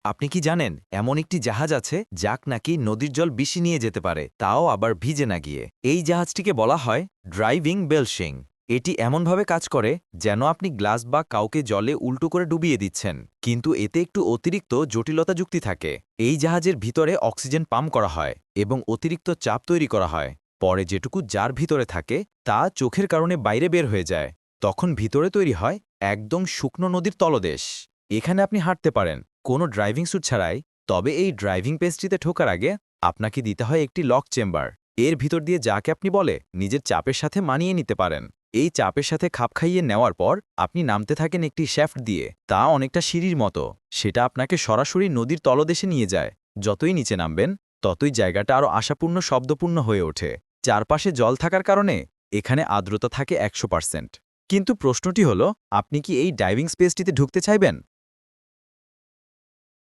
আপনি কি জানেন এমন একটি জাহাজ আছে যাক নাকি নদীর জল বেশি নিয়ে যেতে পারে, তাও আবার ভিজে না গিয়ে? এই জাহাজটিকে বলা হয় ড্রাইভিং বেলশিং। এটি এমনভাবে কাজ করে যেন আপনি গ্লাস বা কাউকে জলে উল্টো করে ডুবিয়ে দিচ্ছেন, কিন্তু এতে একটু অতিরিক্ত জটিলতা যুক্তি থাকে। এই জাহাজের ভিতরে অক্সিজেন পাম্প করা হয় এবং অতিরিক্ত চাপ তৈরি করা হয়। পরে যেটুকু যার ভিতরে থাকে তা চোখের কারণে বাইরে বের হয়ে যায়। তখন ভিতরে তৈরি হয় একদম শুকনো নদীর তলদেশ। এখানে আপনি হাঁটতে পারেন কোনো ড্রাইভিং স্যুট ছাড়াই। তবে এই ড্রাইভিং পেজটিতে ঢোকার আগে আপনাকে দিতে হয় একটি লক চেম্বার। এর ভিতর দিয়ে যাকে আপনি বলে নিজের চাপের সাথে মানিয়ে নিতে পারেন। এই চাপের সাথে খাপ খাইয়ে নেওয়ার পর আপনি নামতে থাকেন একটি শ্যাফট দিয়ে, তা অনেকটা সিঁড়ির মতো। সেটা আপনাকে সরাসরি নদীর তলদেশে নিয়ে যায়। যতই নিচে নামবেন ততই জায়গাটা আরও আশাপূর্ণ শব্দপূর্ণ হয়ে ওঠে। চারপাশে জল থাকার কারণে এখানে আর্দ্রতা থাকে 100%। কিন্তু প্রশ্নটি হলো, আপনি কি এই ডাইভিং স্পেসটিতে ঢুকতে চাইবেন?